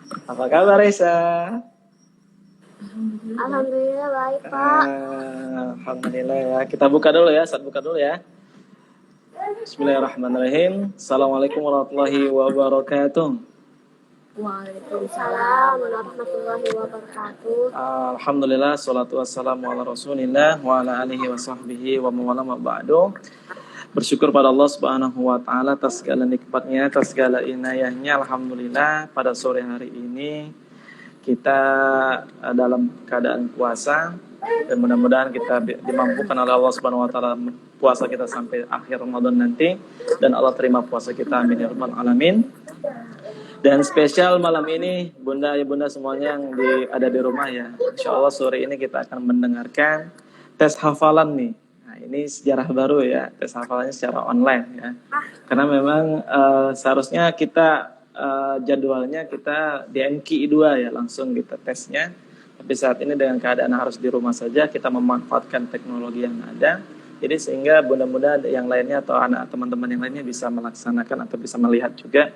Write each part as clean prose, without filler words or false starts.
Apa kabar Raisa? Alhamdulillah baik, Pak. Alhamdulillah ya. Kita buka dulu ya, saat buka dulu ya. Bismillahirrahmanirrahim. Assalamualaikum warahmatullahi wabarakatuh. Waalaikumsalam warahmatullahi wabarakatuh. Alhamdulillah, salatu wassalamu ala rasulillah wa ala alihi wa sahbihi wa mawala ba'du. Bersyukur pada Allah subhanahu wa ta'ala atas segala nikmatnya, atas segala inayahnya. Alhamdulillah pada sore hari ini kita dalam keadaan puasa dan mudah-mudahan kita dimampukan oleh Allah Subhanahu wa taala puasa kita sampai akhir Ramadan nanti dan Allah terima puasa kita, amin ya rabbal alamin. Dan spesial malam ini Bunda ya Bunda semuanya yang ada di rumah ya. Insyaallah sore ini kita akan mendengarkan tes hafalan nih. Nah, ini sejarah baru ya, tes hafalannya secara online ya. Karena memang seharusnya kita jadwalnya kita di MKI 2 ya, langsung kita tesnya. Tapi saat ini dengan keadaan harus di rumah saja, kita memanfaatkan teknologi yang ada. Jadi sehingga mudah-mudahan yang lainnya atau anak teman-teman yang lainnya bisa melaksanakan atau bisa melihat juga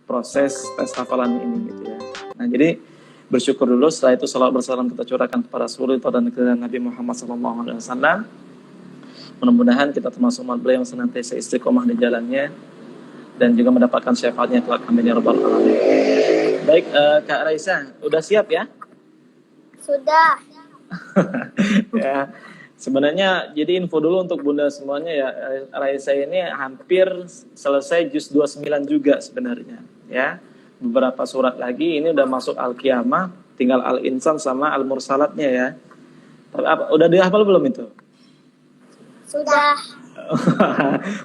proses tes hafalan ini gitu ya. Nah jadi bersyukur dulu, setelah itu salawat bersalam kita curahkan kepada Rasulullah dan kepada Nabi Muhammad SAW. Mudah-mudahan kita termasuk umat beliau yang senantiasa istiqomah di jalannya dan juga mendapatkan syafaatnya kelak, amin ya rabbal alamin. Baik, Kak Raisa, udah siap ya? Sudah. Ya, sebenarnya jadi info dulu untuk Bunda semuanya ya, Raisa ini hampir selesai juz 29 juga sebenarnya ya. Beberapa surat lagi ini udah masuk Al-Qiyamah, tinggal Al-Insan sama Al-Mursalatnya ya. Udah dihafal belum itu? Sudah.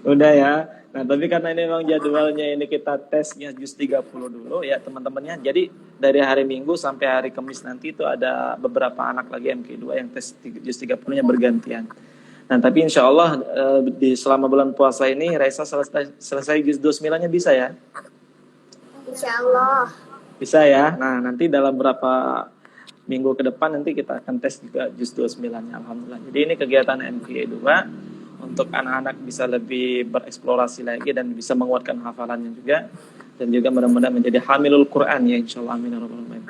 Udah ya. Nah, tapi karena ini memang jadwalnya ini kita tesnya juz 30 dulu ya teman-temannya. Jadi dari hari Minggu sampai hari Kamis nanti itu ada beberapa anak lagi MK2 yang tes juz 30-nya bergantian. Nah, tapi insya Allah di selama bulan puasa ini Raisa selesai juz 29-nya bisa ya? Insya Allah. Bisa ya. Nah, nanti dalam berapa minggu ke depan nanti kita akan tes juga juz 29-nya, alhamdulillah. Jadi ini kegiatan MK2 untuk anak-anak bisa lebih bereksplorasi lagi dan bisa menguatkan hafalannya juga, dan juga mudah-mudahan menjadi hamilul Quran ya insyaallah, amin ya rabbal alamin.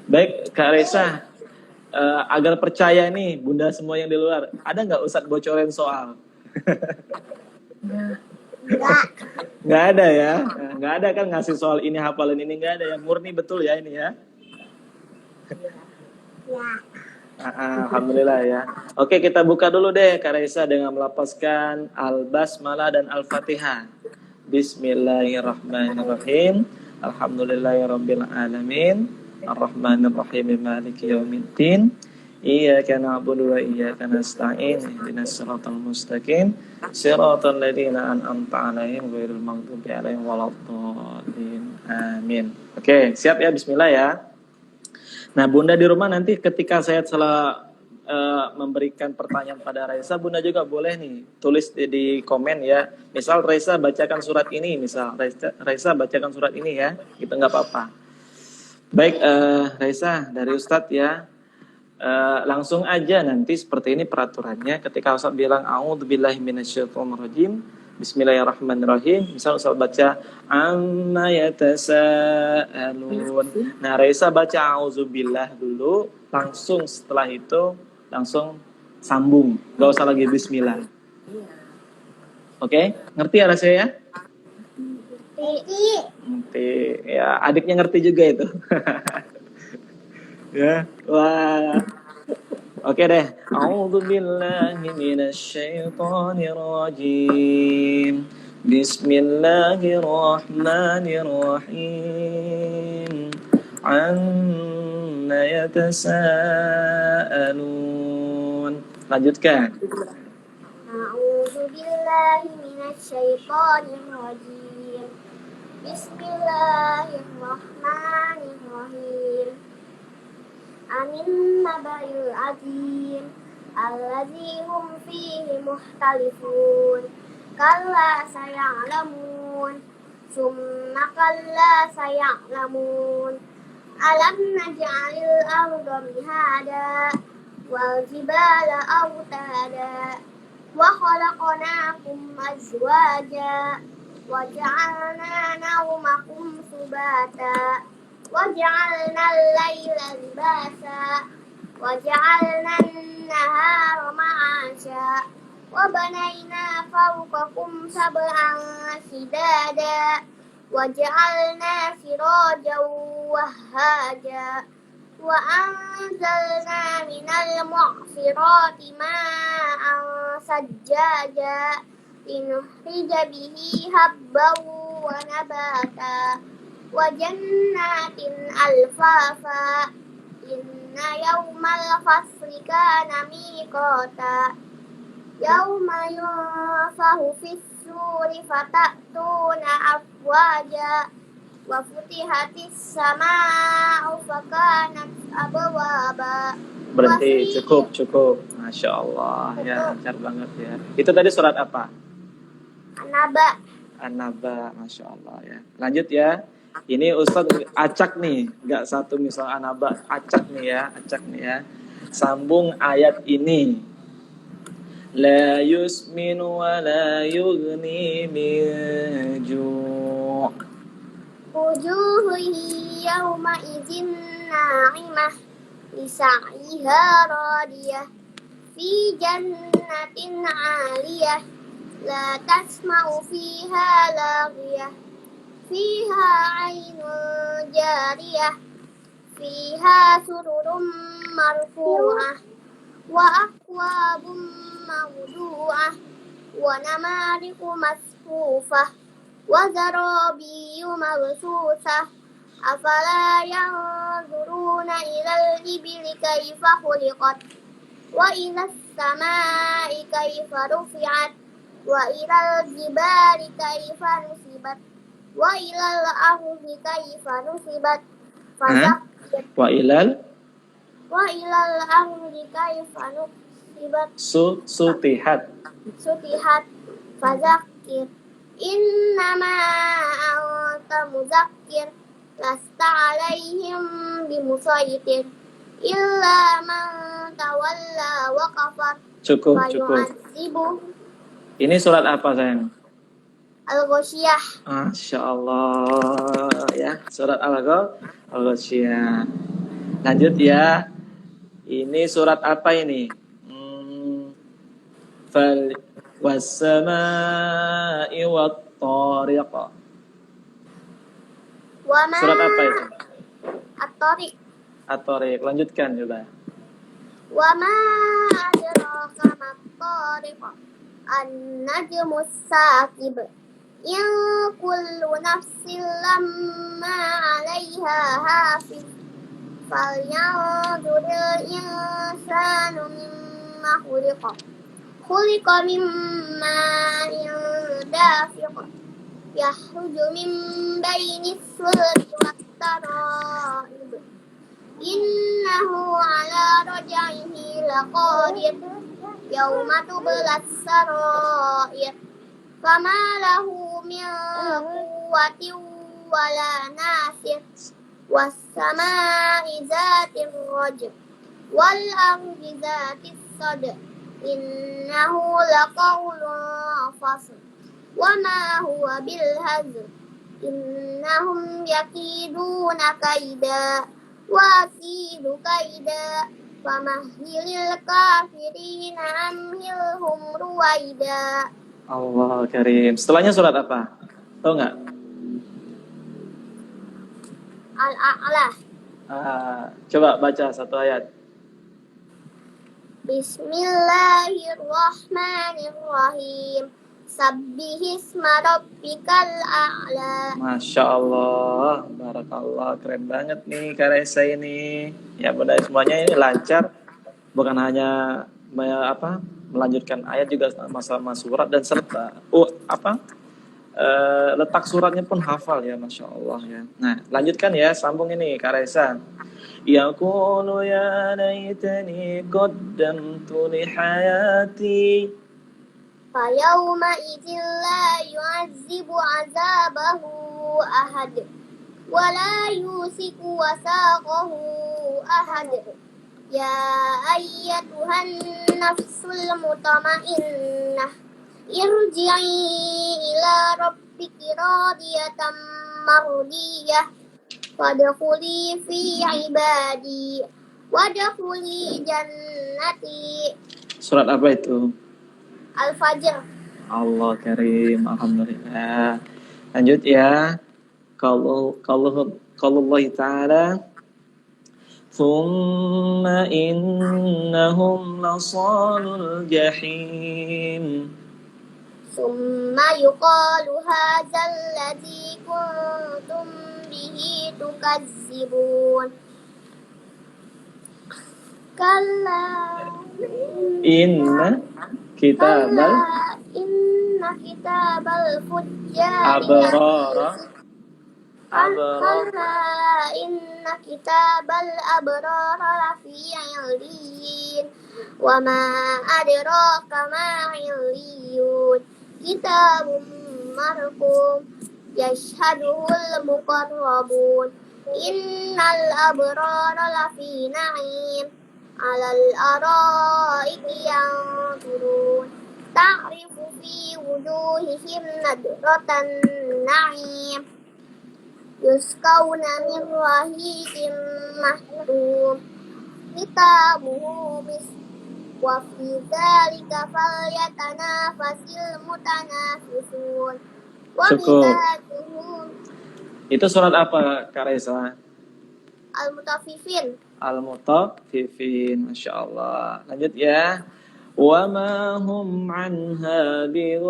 Baik Kak Reza, agar percaya nih Bunda semua yang di luar, ada nggak Ustadz bocorin soal? Nggak ada ya, nggak ada kan ngasih soal ini hafalan ini, nggak ada ya, murni betul ya ini ya. Ya. Alhamdulillah ya. Oke, kita buka dulu deh Kak Raisa dengan melafazkan Al-Basmalah dan Al-Fatihah. Bismillahirrahmanirrahim. Alhamdulillahirabbil alamin. Arrahmanirrahim maliki yaumiddin. Iyyaka na'budu wa iyyaka nasta'in. Ihdinas siratal mustaqim. Siratal ladzina an'amta 'alaihim ghairil maghdubi 'alaihim waladdallin. Amin. Oke, siap ya, bismillah ya. Nah, Bunda di rumah nanti ketika saya telah memberikan pertanyaan pada Raisa, Bunda juga boleh nih tulis di komen ya. Misal Raisa bacakan surat ini, misal Raisa bacakan surat ini ya, gitu nggak apa-apa. Baik, Raisa dari Ustadz ya, langsung aja nanti seperti ini peraturannya. Ketika Ustadz bilang a'udzubillahi minasyaitonirrajim, bismillahirrahmanirrahim, misal Ustaz baca amma yatasaalun. Nah, Raisa baca auzubillah dulu, langsung setelah itu langsung sambung. Gak usah lagi bismillah. Oke, ngerti ya Raisa ya? Ngerti. Ya, adiknya ngerti juga itu. Ya, wah. Oke deh. A'udzubillahi minasyaitonirrajim. Bismillahirrahmanirrahim. Anna yatasaalun. Lanjutkan. A'udzubillahi minasyaitonirrajim. Bismillahirrahmanirrahim. Amin nabail azim allazi hum fihi muhtalifun kalla saya'lamun summa kalla saya'lamun alam naj'alil arda mihada wal jibala awtada wa khalaqnakum azwaja wa ja'alna nawmakum subata وجعلنا الليل لباسا وجعلنا النهار معاشا وبنينا فوقكم سبعا شدادا وجعلنا سراجا وهاجا وأنزلنا من المعصرات ماء ثجاجا لنخرج به حبا ونباتا وجنات ألفافا إن يوم الفصل كان ميقاتا يوم ينفخ في السور فتأتون أفواجا وفتحت السماء فكانت أبوابا Berhenti, cukup. Masya Allah, ya, lancar banget ya. Itu tadi surat apa? An-Naba. An-Naba, Masya Allah ya. Lanjut ya. Ini Ustadz acak nih, nggak satu misal An-Naba, acak nih ya. Sambung ayat ini. La yusminu wa la yughni min ju'. Wujuhu yawma idzin na'imah lisa'yiha radiyah fi jannatin 'aliyah la tasma'u fiha laghiyah fiha 'ainun jariyah fiha sururun marfu'ah wa akwabun mawdu'ah wa namariqu masfufah wa zarabiyu mabsusah afala yanzuruna ilal ibili kaifa khuliqat wa ilas samai kaifa rufi'at wa ilal jibali kaifa nusibat wa ilal ardi kaifa nusibat Wa ilal ardi kaifa nusibat sutihat fadzakir innama anta muzakkir lasta alaihim bimusaytir illa man tawalla wa kafar Cukup. fayu'adzibuhu Ini surat apa sayang? al-ghasyiyah. Masya Allah ya, surat Al-Ghasyiyah. Lanjut ya. Ini surat apa ini? Fal was-samaa'i wat-tariq. Surat apa itu? At-Tariq. At-Tariq. Lanjutkan coba. Wa ma adraka mat-tariq an-najmus saqib in kullu nafsin lamma 'alaiha hafiz falyanzuril insanu mimma khuliqa mimma dafiq yahruju min bainis sulbi wat-tara'ib innahu ala raj'ihi laqadir yawma tublas sarair fama lahu min quwwatin wala nasir was-samaa'i zatir rajm wal ardi zatis sadr innahu laqawlun fasl wa ma huwa bil hazl innahum yakiduna kaida wa akidu kaida famahilil kafirina amhilhum ruwaida. Allah Karim. Setelahnya surat apa? Tahu nggak? Al-A'la. Coba baca satu ayat. Bismillahirrahmanirrahim. Sabbihisma rabbikal a'la. Masya Allah, barakallah, keren banget nih Kak Resa ini. Ya benar, semuanya ini lancar, bukan hanya melanjutkan ayat juga sama surat dan serta letak suratnya pun hafal ya, Masya Allah ya. Nah lanjutkan ya, sambung ini Kak Resa. Yaqulu ya laitani qaddamtu li hayati. Fayawma idzin la yu'azzibu 'adzabahu ahad wa la yusiku wasaqahu ahad. Ya ayyatuhan nafsul mutmainnah irji'i ila rabbiki radiyatan mardiyah Fadkhuli fi ibadi wadkhuli jannati. Surat apa itu? Al-Fajr. Allah karim, alhamdulillah. Lanjut ya. Kalau Allah Ta'ala, thumma innahum lasalul jahim. Summa yuqalu hadzal ladzi kuntum bihi tukazzibun. Kalla Inna kitabal inna kitabal fujjari abrara Kalla inna kitabal abrara lafi illiyin wa ma adraka ma illiyun kitabun marqum yashhaduhul muqarrabun innal abrara lafi na'im alal araiki yanzurun ta'rifu fi wujuhihim nadratan na'im yusqawna min rahiqin mahtum kitabuhu mis wa fi dzalika falyatanafasil mutanafisun wa Cukup. mizajuhu Itu surat apa, Kak Reza? al-mutaffifin. Al-Mutaffifin, Masya Allah. Lanjut ya. Wa ma hum anha bighaibin.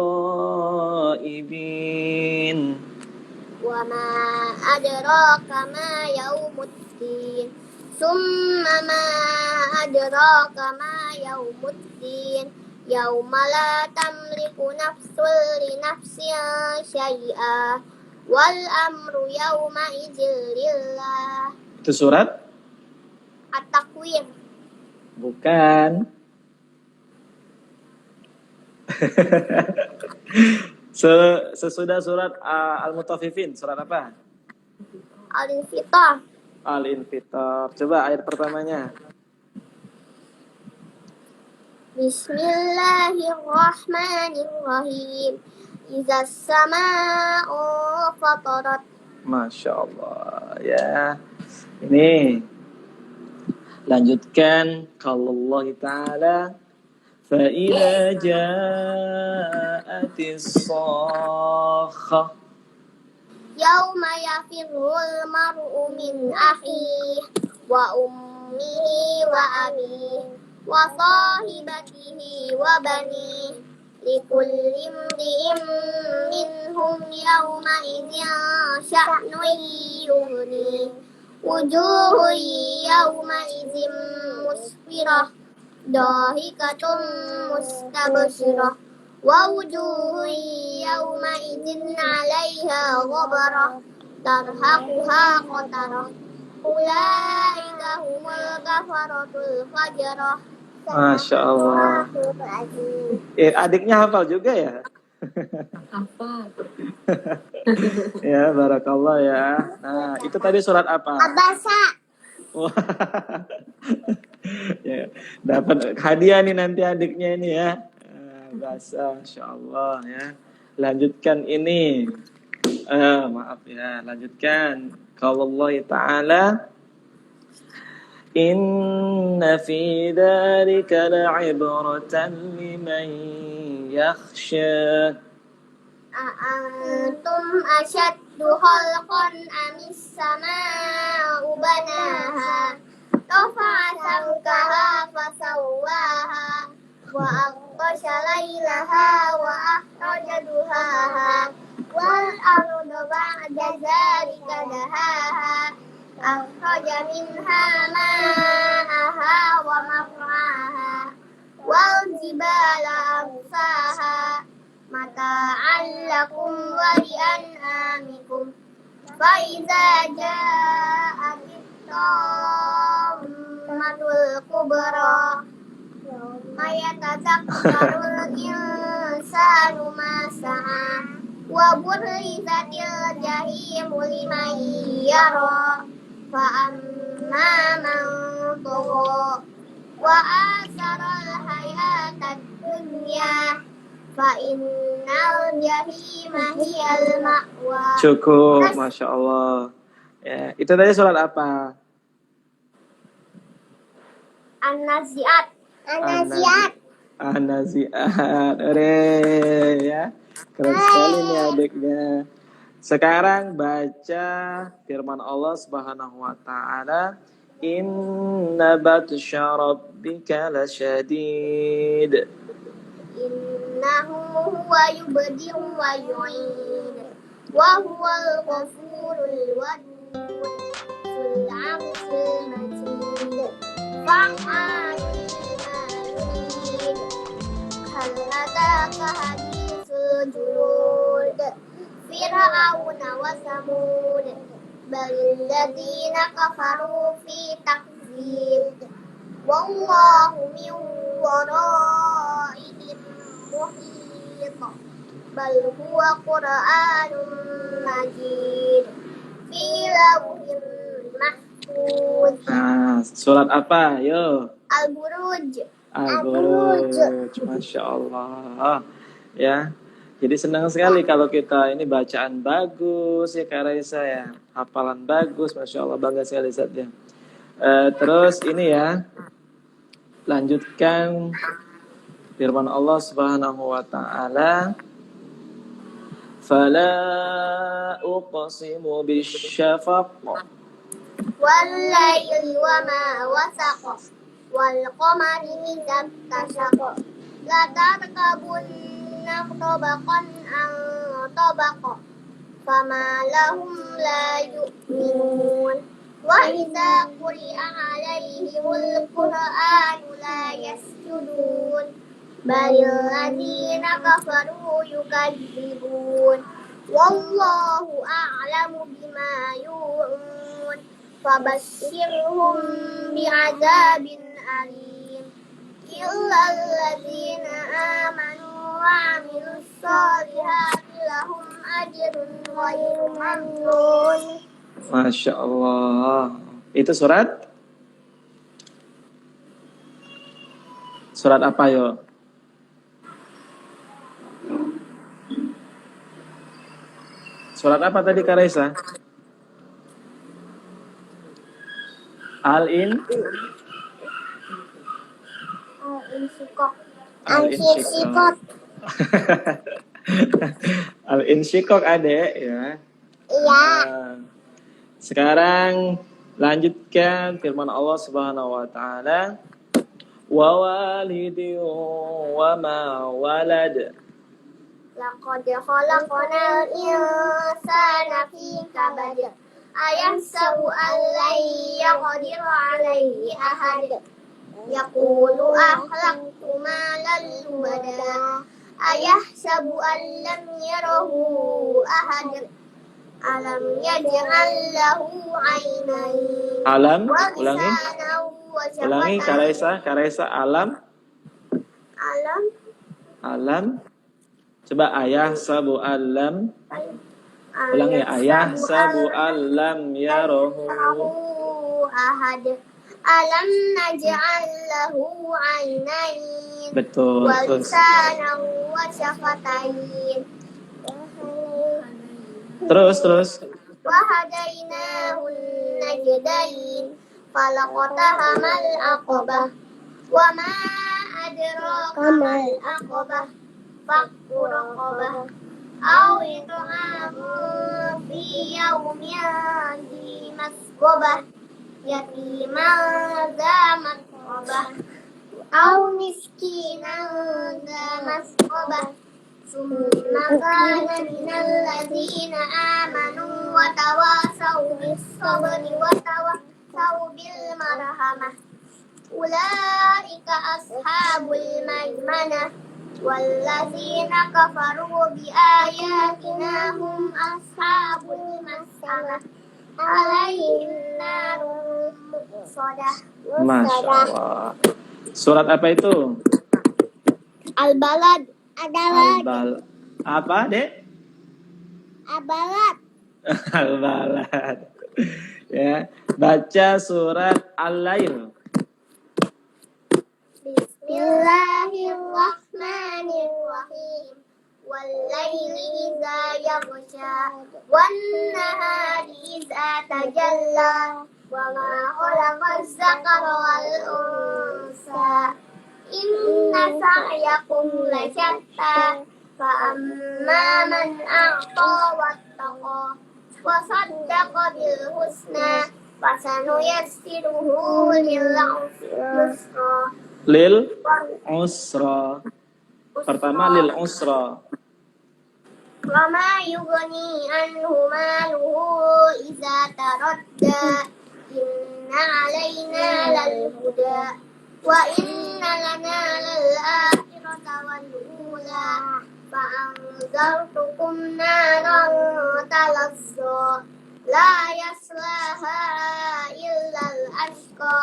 Wa ma adraka ma yaumuddin. Summa ma adraka ma yaumuddin. Yauma la tamliku nafsun li nafsin syai'a wal amru yauma idzin lillah. Itu surat? At-Takwir. Bukan. Sesudah surat Al-Mutaffifin, surat apa? Al-Infitar. Al-Infitar. Coba ayat pertamanya. Bismillahirrahmanirrahim. Iza sama'u fatarat. Masya Allah ya. Ini lanjutkan kalau Allah Ta'ala فَإِذَا جَاءَتِ الصَّاخَّةُ Yauma yafirrul mar'u min akhihi wa ummihi wa abihi wa sahibatihi wa banihi likulli imri'in minhum yawma idzin sya'nun yughnihi wujuhun yawma idzin musfirah dahikatun mustabshirah wa wujuhun yawma idzin 'alaiha ghabarah tarhaquha qatarah ulaika humul kafaratul fajarah. Masya Allah. Adiknya hafal juga ya? Hafal. Ya, barakallah ya. Nah, itu tadi surat apa? Abasa. Wah. Ya, dapat hadiah nih nanti adiknya ini ya. Bahasa, Masya Allah ya. Lanjutkan ini. Maaf ya, lanjutkan. Kalau Allah Ta'ala, Inna fi dhalika la'ibratan liman yakhsha. A'antum ashaddu khalqan amis sama'u banaha rafa'a samkaha fasawwaha wa aqtasha laylaha wa akhraja duhaha wal arda ba'da dhalika dahaha akhraja minha ma'aha wa mar'aha wal jibala arsaha mata'an lakum wa li'an'amikum fa idza ja'atit tammatul kubra ma yatadzakkarul insanu ma sa'a wa burrizatil jahimu liman yara fa amma man tagha wa asaral hayatad dunya fa innal jahima hiyal ma'wa. Cukup, Masya Allah. Ya, itu tadi surat apa? An-Nazi'at. An-Nazi'at. An-Nazi'at. Ore, ya. Keren sekali nih adiknya. Sekarang baca firman Allah Subhanahu wa taala, "Inna batsya rabbika lasyadid." Innahu huwa yubdi'u wa yu'id. Wa huwal ghafurul wadud. Zul 'arsyil majid. Fa'alun lima yurid. Hal ataka haditsul junud. Fir'auna wa samud. Balil ladzina kafaru fi takzib. Wallahu min waraihim muhit. Bal huwa Qur'anun majid. Fi lawhin mahfuz. Nah, surat apa? Yo. Al-Buruj. Al-Buruj. Masya Allah. Ya. Jadi senang sekali kalau kita ini bacaan bagus ya Kak Raisa ya. Hafalan bagus, Masya Allah, bangga sekali saatnya. Terus ini ya. Lanjutkan firman Allah Subhanahu wa taala, "Fala uqsimu bisyafaq." Wal-laili wa ma wasaq. Wal qamari idza tasaq. La tarkabunna tabaqan an tabaq. Fama lahum la yu'minun. Wa idza quri'a 'alaihimul Qur'anu la yasjudun. Balil ladzina kafaru yukadzibun. Wallahu a'lamu bima yu'un. Fabashshirhum bi'adzabin alim. Illal ladzina amanu wa 'amilus solihati lahum ajrun ghairu mamnun. Masya Allah. Itu surat? Surat apa yo? Surat apa tadi Kak Raisa? Al-Insyiqaq. Al-Insyiqaq. Al-Insyiqaq adek ya. Iya. Sekarang lanjutkan firman Allah Subhanahu wa taala, "Wa walidin wa ma walad." Laqad khalaqnal insana fi kabad. Ayahsabu an lan yaqdir alaihi ahad. Yaqulu akhlaqtu malan lubada. Ayahsabu an lam yarahu ahad. Alam yaj'al lahu 'ainayn. Alam, Wa ulangi. lisanan wa Ulangi syafatayn. Kak Raisa, alam. Alam Alam. Coba ayah sabu alam. Ulangi ayah sabu alam yarahu. ahad. Alam naj'al lahu 'ainayn. Betul. Wa Terus. lisanan wa syafatayn. Terus. Wa hadainahu najdain. Falaqtahamal aqabah. Wa ma adraka mal aqabah. Fakku raqabah. Aw it'amun fi yawmin dhi masqabah. Yatiman dha masqabah. Aw miskinan dha masqabah. Summa kana minal ladzina amanu wa tawasaw bis sabri wa tawasaw bil marhamah. Ulaika ashabul maimanah. Walladzina kafaru bi ayatina hum ashabul mas'amah. Alaihim narun muqsadah. Masya Allah. Surat apa itu? Al-Balad. Al-Bal. Apa, Dek? Al-Balad. Al-Balad. Ya, baca surat Al-Lail. Bismillahirrahmanirrahim. والليل إذا يغشى والنهار إذا تجلى وما خلق الذكر والأنثى إن سعيكم لشتى فأما من أعطى واتقى وصدق بالحسنى فسنيسره للعسرى Lil usra. Pertama lil usra. وما يغني عنه ماله إذا تردى إن علينا للهدى وإن لنا للآخرة والأولى فأنذرتكم نارا تلظى لا يصلاها إلا الأشقى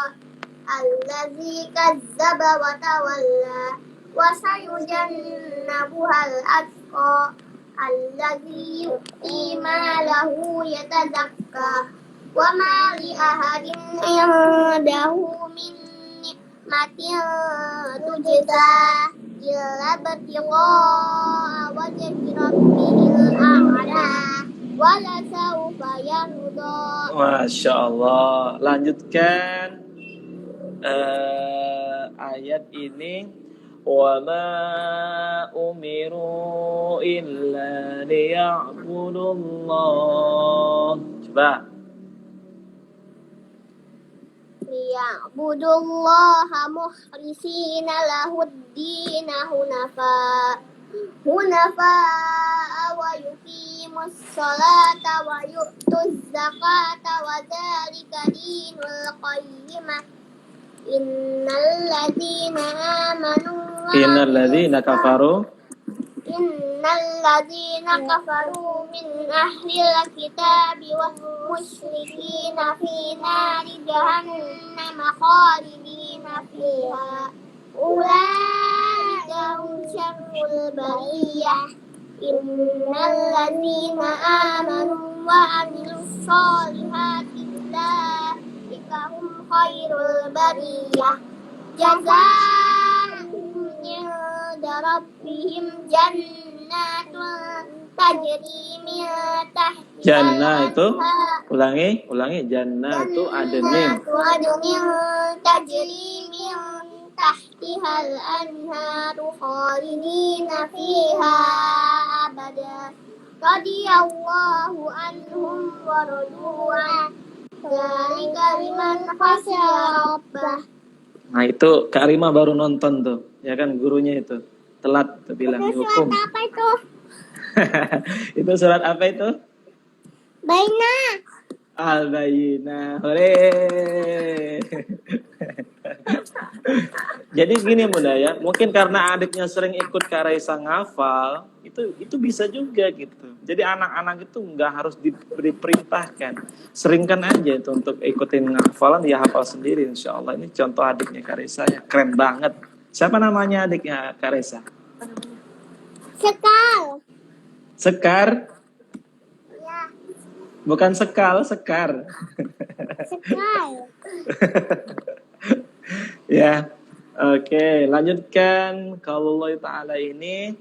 الذي كذب وتولى وسيجنبها الأتقى الذي يؤتي ماله يتزكى وما لأحد عنده من نعمة تجزى إلا ابتغاء وجه ربه الأعلى ولسوف يرضى. Masya Allah. Lanjutkan ayat ini. وَمَا أُمِرُوا إِلَّا لِيَعْبُدُوا اللَّهَ. Coba. ليعبدوا الله مخلصين له الدين حنفاء ويقيموا الصلاة ويؤتوا الزكاة وذلك دين القيمة إن الذين كفروا من أهل الكتاب والمشركين في نار جهنم خالدين فيها أولئك هم شر البرية إن الذين آمنوا وعملوا الصالحات أولئك هم خير البرية جزاؤهم عند ربهم جنات تجري من تحتها Jannah itu, ulangi, jannah itu adenin. تجري من تحتها الأنهار خالدين فيها أبدا رضي الله عنهم ورضوا عنه ذلك لمن خشي ربه. Nah itu Kak Rima baru nonton tuh, ya kan gurunya itu telat tuh bilang dihukum. Surat apa itu? Itu surat apa itu? Baina. Al-Bayyinah. Hore. Jadi gini Bunda ya, mungkin karena adiknya sering ikut Kak Raisa ngafal, itu bisa juga gitu. Jadi anak-anak itu nggak harus diperintahkan, seringkan aja itu untuk ikutin ngafalan, ya hafal sendiri insya Allah. Ini contoh adiknya Kak Raisa ya, keren banget. Siapa namanya adiknya Kak Raisa? Sekal. Sekar? Ya, Bukan sekal, sekar. sekal. Ya, oke, lanjutkan. Kalau Allah Ta'ala ini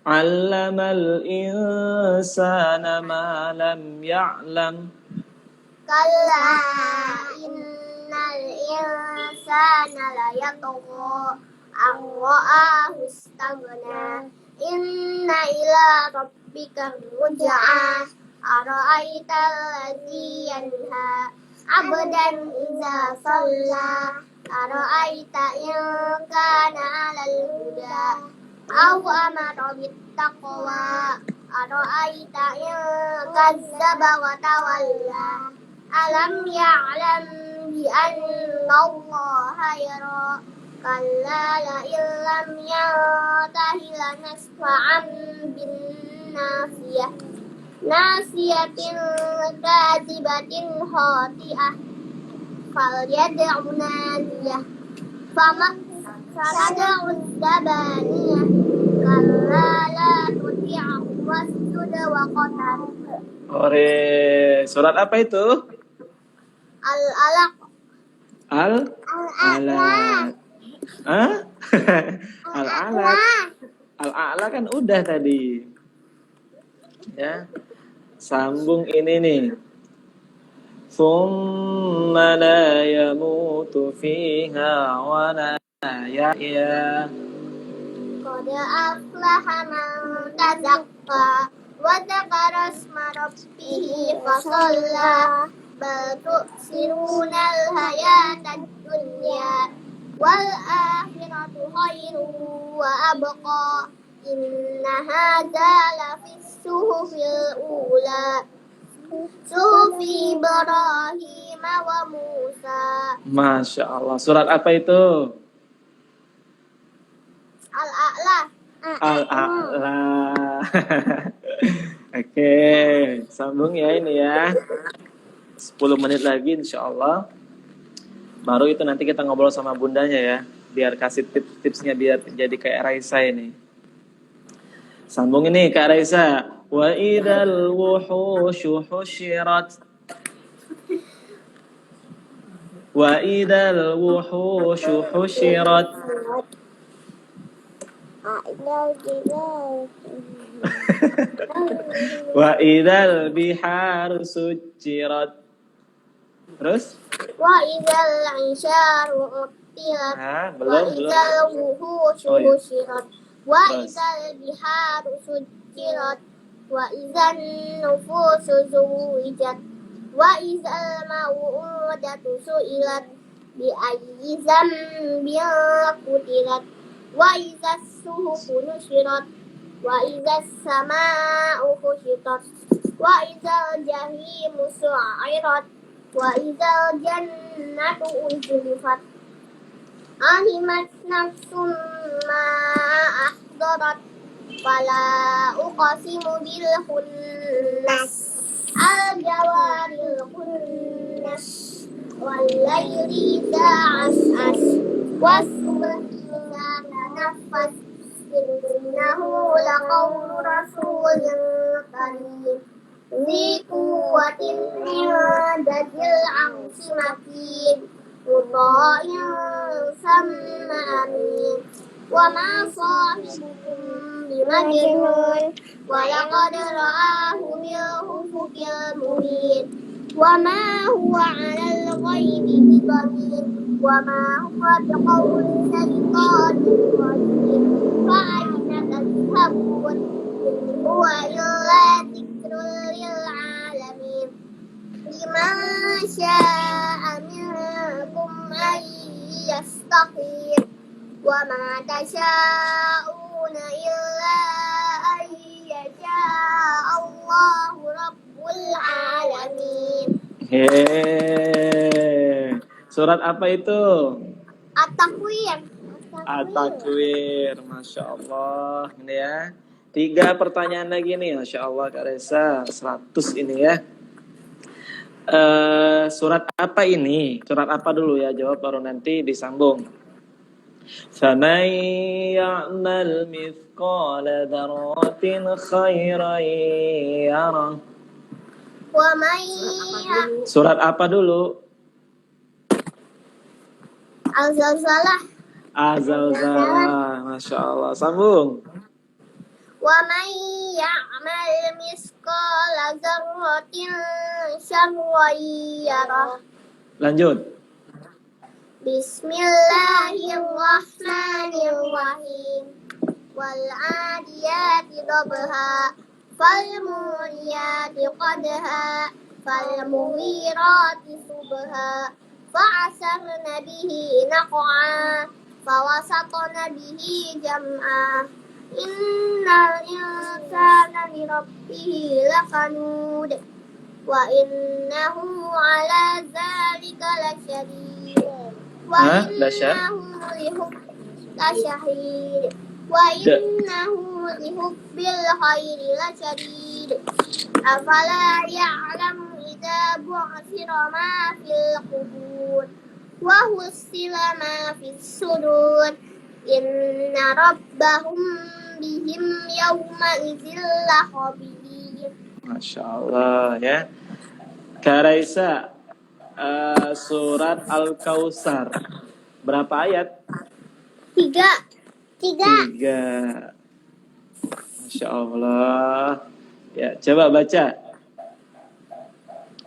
Allamal insana ma lam ya'lam. Kalla innal insana layatgha an ra'ahu istaghna inna ila rabbika ruj'a ara'aita allazi yanha abdan idza shalla ara'aita in kana 'alal huda aw amara bittaqwa ara'aita in kazzaba wa tawalla alam ya'lam bi anna allaha yara kalla la illam yantahi lanasfa'an bin nasiyah nasiyatin kadzibatin khati'ah falyad'u nadiyah sad'u zabaniyah kalla la tuti'ahu wasjud wa qatar. Ore, surat apa itu? Al-alaq. Al-alaq. Hah? Al-alaq. Al-A'la kan udah tadi. Ya. Sambung ini nih. Tsumma la yamutu fiha wa la yahya. Qad aflaha man tazakka wa dzakara isma rabbih fasalla bal tu'sirunal hayatad dunya wal akhiratu khairun wa abqa inna hadza lafis suhufil ula suhufi Ibrahim wa Musa. Masya Allah. Surat apa itu? Al-A'la. Al-A'la. Oke, sambung ya ini ya. 10 menit lagi insya Allah. Baru itu nanti kita ngobrol sama bundanya ya. Biar kasih tips-tipsnya biar jadi kayak Raisa ini. Sambung ini Kak Raisa. Wa idal wuhushu husyirat. Wa idal wuhushu husyirat. Wa idal biharu sujirat. Terus? Wa idzal 'isharu uttilat. Belum, Wa belum. idzal wuhushu Oh, iya. husyirat. Wa Terus. idzal biharu sujirat. Wa idzan nufusu zuwijat. Wa idzal mau'udatu su'ilat. Bi ayyi dzambin qutilat. Wa idzas suhufu nusyirat. Wa idzas samaa'u kushitat. Wa idzal jahimu su'irat. Wa idzal jannatu uzlifat. Alimat nafsum ma ahdarat. Fala uqsimu bil khunnas. Al jawaril khunnas. Wal layli idza as'as. Was subhi idza tanaffas. Innahu laqawlu rasulin karim. Zi quwwatin 'indal 'arsy makin. Muta'in samma amin. Wa ma sahibukum bimajnun. Wa laqad ra'ahu bil ufuqil mubin. Wa ma huwa 'alal ghaibi bidanin. Wa ma huwa biqawli syaitanir rajim. Fa ayna tadhhabun? In huwa illa dzikrun lil 'alamin. Liman syaa'a minkum an yastaqim. Wa ma tasyaa'una illa an yasha'a Allahu rabbul 'alamin. Hehehe. Surat apa itu? At-Takwir. At-Takwir. Masya Allah. Ini ya. 3 pertanyaan lagi nih. Masya Allah Kak Reza. 100 ini ya. Surat apa ini? Surat apa dulu ya? Jawab baru nanti disambung. فَمَنْ يَعْمَلْ مِثْقَالَ ذَرَّةٍ خَيْرًا يَرَهُ. Wa may Surat apa dulu? al-zalzalah. Az-Zalzalah. Masya Allah. Sambung. Wa may ya'mal misqala dzarratin syarran yarah. Lanjut. Bismillahirrahmanirrahim. Wal 'adiyati dhabha. Fal muriyati qadha. Fal mughirati subha. Fa'asarna bihi naq'a. Fawasatna bihi jam'a. Innal insana li rabbihi lakanud. Wa innahu ala dzalika lasyadid. Wa innahu lasyahid. Wa innahu lihubbil khairi lasyadid. Afala ya'lamu idza bu'thira ma fil qubur wa husila ma fis sudur. Inna rabbahum bihim yawma idzil lakhabir. Masya Allah ya. Kak Raisa, surat Al-Kautsar berapa ayat? 3. 3. Masya Allah. Ya, coba baca.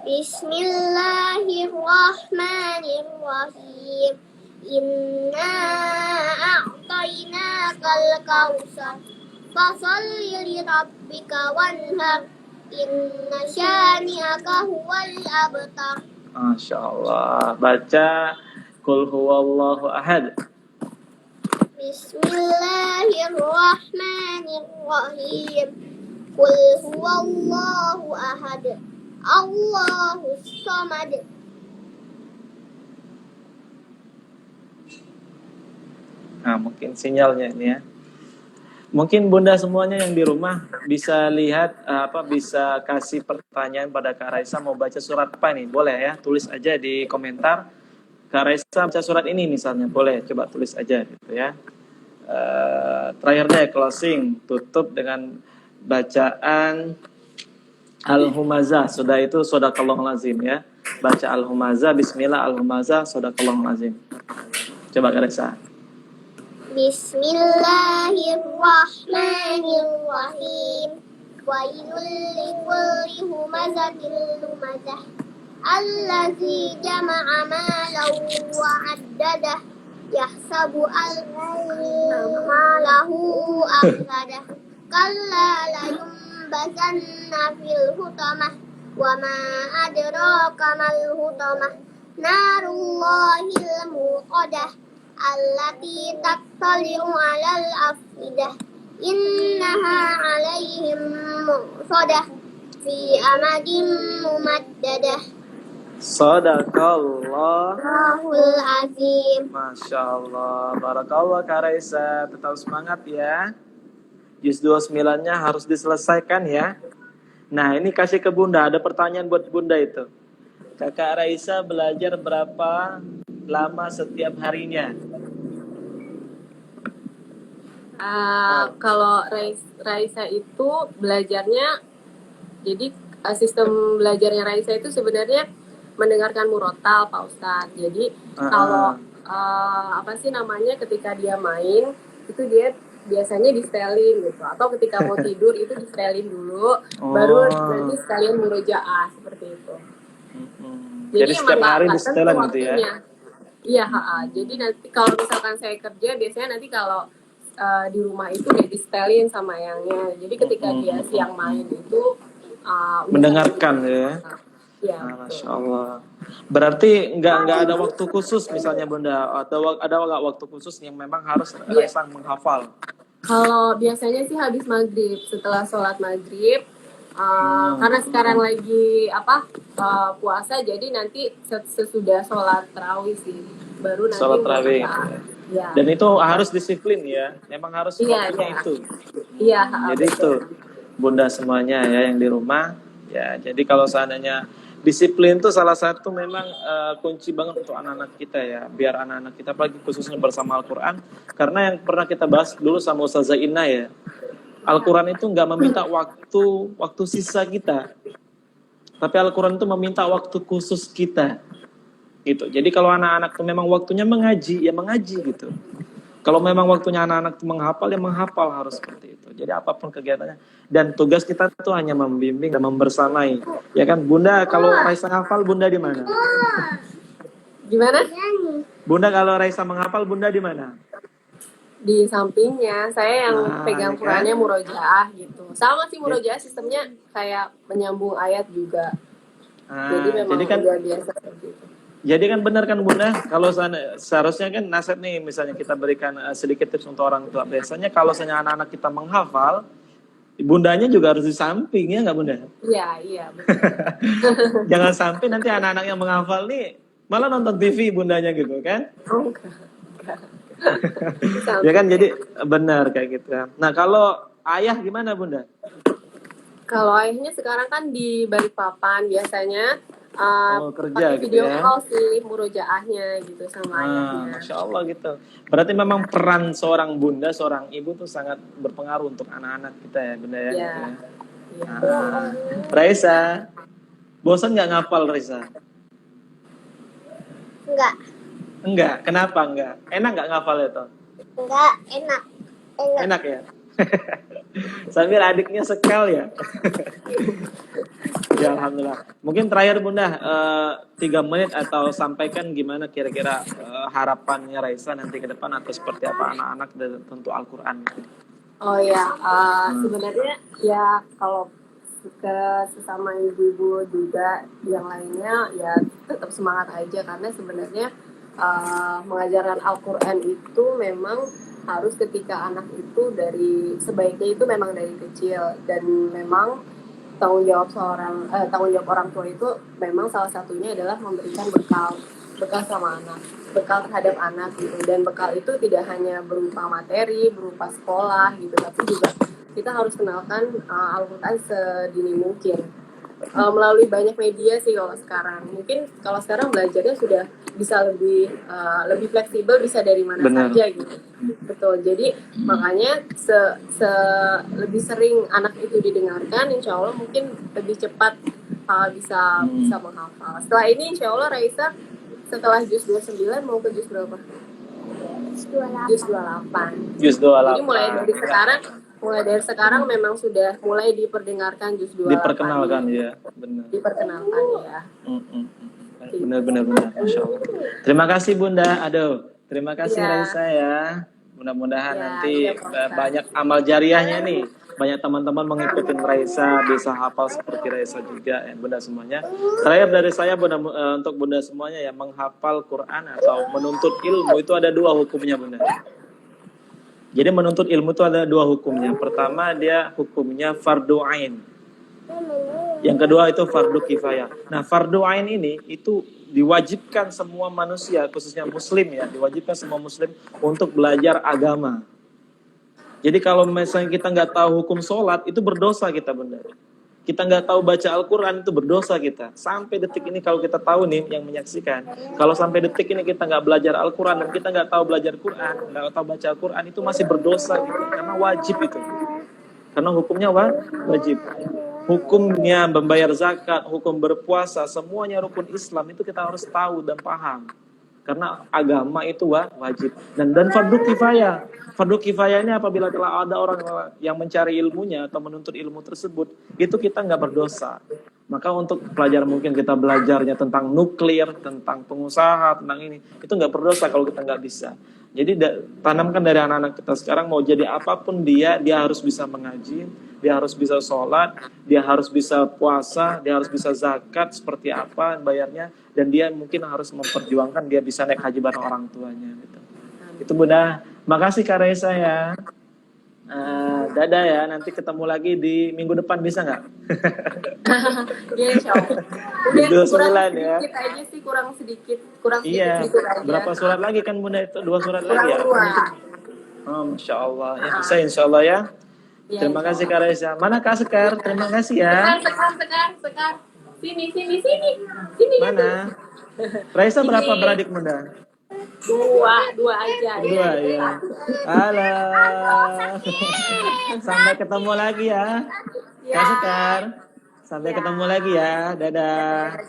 Bismillahirrahmanirrahim. Inna a'tainakal kautsar. Fasholli li rabbika wanhar. Inna syani'aka huwal abtar. Masya Allah. Baca Qul huwallahu ahad. Bismillahirrahmanirrahim. Qul huwallahu ahad. Allahus samad. Nah, mungkin sinyalnya ini ya. Mungkin Bunda semuanya yang di rumah bisa lihat bisa kasih pertanyaan pada Kak Raisa mau baca surat apa nih? Boleh ya, tulis aja di komentar. Kak Raisa baca surat ini misalnya, boleh coba tulis aja gitu ya. Terakhirnya closing, tutup dengan bacaan Al-Humazah. Sudah itu Shadaqallahul Azim ya. Baca Al-Humazah, Bismillah Al-Humazah, Shadaqallahul Azim. Coba Kak Raisa. Bismillahirrahmanirrahim. Wailul likulli humazatil lumazah. Allazi jama'a malan wa 'addadah. Yahsabu malahu akhladah. Kalla la yunbazanna fil hutamah. Wa ma adraka mal hutamah. Narullahil muqadah. Allati tattali'u 'alal afidah. Innaha 'alaihim mu'sadah. Fi amadin mumaddadah. Shadaqallahul Azim. Masya Allah. Barakallah Kak Raisa. Tetap semangat ya. Juz 29-nya harus diselesaikan ya. Nah ini kasih ke Bunda. Ada pertanyaan buat Bunda itu. Kakak Raisa belajar berapa lama setiap harinya? Kalau Raisa itu belajarnya, jadi sistem belajarnya Raisa itu sebenarnya mendengarkan murotal Pak Ustadz. Jadi kalau ketika dia main itu dia biasanya distelin gitu, atau ketika mau tidur itu distelin dulu, baru nanti sekalian murojaah seperti itu. Jadi setiap hari disetelan gitu ya? Iya, jadi nanti kalau misalkan saya kerja biasanya nanti kalau di rumah itu dia distelin sama yangnya. Jadi ketika dia siang main itu mendengarkan ya. Ya, Masya Allah. Berarti nggak ada waktu khusus misalnya Bunda, atau ada nggak waktu khusus yang memang harus Raisa menghafal? Kalau biasanya sih habis maghrib, setelah sholat maghrib, karena sekarang lagi puasa, jadi nanti sesudah sholat tarawih sih, baru nanti sholat tarawih. Ya. Dan itu harus disiplin ya, memang harus waktunya itu. Iya. Jadi itu Bunda semuanya ya yang di rumah ya. Jadi kalau seandainya disiplin itu salah satu memang kunci banget untuk anak-anak kita ya, biar anak-anak kita apalagi khususnya bersama Al-Quran, karena yang pernah kita bahas dulu sama Ustazah Inna ya, Al-Quran itu nggak meminta waktu sisa kita, tapi Al-Quran itu meminta waktu khusus kita gitu. Jadi kalau anak-anak itu memang waktunya mengaji ya mengaji gitu, kalau memang waktunya anak-anak menghafal ya menghafal, harus seperti itu. Jadi apapun kegiatannya. Dan tugas kita itu hanya membimbing dan membersamai. Ya kan Bunda, kalau Raisa hafal Bunda di mana? Gimana? Bunda kalau Raisa menghafal Bunda di mana? Di sampingnya. Saya yang pegang Qurannya murojaah gitu. Sama sih murojaah sistemnya kayak menyambung ayat juga. Jadi memang kan, biasa seperti itu. Jadi kan benar kan Bunda, kalau seharusnya kan nasihat nih, misalnya kita berikan sedikit tips untuk orang tua. Biasanya kalau misalnya anak-anak kita menghafal, Bundanya juga harus di samping ya nggak Bunda? Iya betul. Jangan sampai nanti anak-anak yang menghafal nih malah nonton TV Bundanya gitu kan? Oh, enggak. Ya kan, jadi benar kayak gitu. Nah kalau ayah gimana Bunda? Kalau ayahnya sekarang kan di Balikpapan biasanya. Kerja pakai gitu video ya. call sih murojaahnya gitu sama ayahnya. Masya Allah gitu. Berarti memang peran seorang bunda, seorang ibu tuh sangat berpengaruh untuk anak-anak kita ya Bunda ya. Iya. Raisa, bosan nggak ngapal Raisa? Enggak. Kenapa enggak? Enak nggak ngapal itu? Enggak, enak. Enak ya. Sambil adiknya sekal ya. Ya alhamdulillah. Mungkin terakhir Bunda 3 menit atau sampaikan gimana kira-kira harapannya Raisa nanti ke depan atau seperti apa anak-anak dan tentu Al-Qur'an. Oh ya, sebenarnya ya kalau ke sesama ibu-ibu juga yang lainnya ya tetap semangat aja karena sebenarnya mengajarkan Al-Quran itu memang harus ketika anak itu dari sebaiknya itu memang dari kecil dan memang tanggung jawab orang tua itu memang salah satunya adalah memberikan bekal sama anak, bekal terhadap anak gitu, dan bekal itu tidak hanya berupa materi, berupa sekolah gitu, tapi juga kita harus kenalkan Al-Quran sedini mungkin melalui banyak media sih kalau sekarang. Mungkin kalau sekarang belajarnya sudah bisa lebih fleksibel, bisa dari mana Benar. saja gitu. Betul. Jadi makanya lebih sering anak itu didengarkan, insya Allah mungkin lebih cepat bisa menghafal. Setelah ini insya Allah Raisa setelah juz 29 mau ke juz berapa? Juz 28. Juz 28. Jadi mulai dari sekarang memang sudah mulai diperdengarkan juz 28. Diperkenalkan ya, benar. Diperkenalkan ya. Benar, Masya Allah. Terima kasih Bunda. Aduh, terima kasih Ya. Raisa ya. Mudah-mudahan Ya, nanti iya, Pak Ustaz. banyak amal jariahnya nih. Banyak teman-teman mengikuti Raisa, bisa hafal seperti Raisa juga ya Bunda semuanya. Terakhir dari saya Bunda, untuk Bunda semuanya ya, menghafal Quran atau menuntut ilmu itu ada 2 hukumnya Bunda. Jadi menuntut ilmu itu ada 2 hukumnya. Pertama dia hukumnya fardu ain. Yang kedua itu fardu kifayah. Nah, fardu ain ini itu diwajibkan semua manusia, khususnya muslim ya, diwajibkan semua muslim untuk belajar agama. Jadi kalau misalnya kita nggak tahu hukum sholat, itu berdosa kita Bunda. Kita nggak tahu baca Al-Quran, itu berdosa kita. Sampai detik ini kalau kita tahu nih, yang menyaksikan, kalau sampai detik ini kita nggak belajar Al-Quran, dan kita nggak tahu belajar Quran, nggak tahu baca Al-Quran, itu masih berdosa gitu. Karena wajib itu. Karena hukumnya wajib. Hukumnya membayar zakat, hukum berpuasa, semuanya rukun Islam, itu kita harus tahu dan paham. Karena agama itu wajib. Dan fardu kifayah. Fardu kifayah ini apabila telah ada orang yang mencari ilmunya atau menuntut ilmu tersebut, itu kita nggak berdosa. Maka untuk pelajar mungkin kita belajarnya tentang nuklir, tentang pengusaha, tentang ini, itu nggak berdosa kalau kita nggak bisa. Jadi tanamkan dari anak-anak kita sekarang, mau jadi apapun dia harus bisa mengaji, dia harus bisa sholat, dia harus bisa puasa, dia harus bisa zakat seperti apa bayarnya, dan dia mungkin harus memperjuangkan dia bisa naik haji bareng orang tuanya gitu. Itu Bunda. Makasih Kak Raisa ya. Dadah ya, nanti ketemu lagi di minggu depan, bisa nggak? Ya insya Allah. Udah Kurang 9 ya. sedikit aja sih, kurang sedikit Iya, sedikit aja. berapa surat lagi kan Bunda itu? 2 surat Kurang lagi ya? 2. Oh, Masya Allah. Ya, bisa insya Allah ya. Ya, Terima insya kasih Kak Raisa. Mana Kak Sekar? Terima kasih ya. Sekar. Sini. Mana? Raisa berapa beradik Bunda? Dua aja. 2 ya. Halo. Sampai ketemu lagi ya. Kak Sekar. Sampai ketemu lagi ya. Dadah.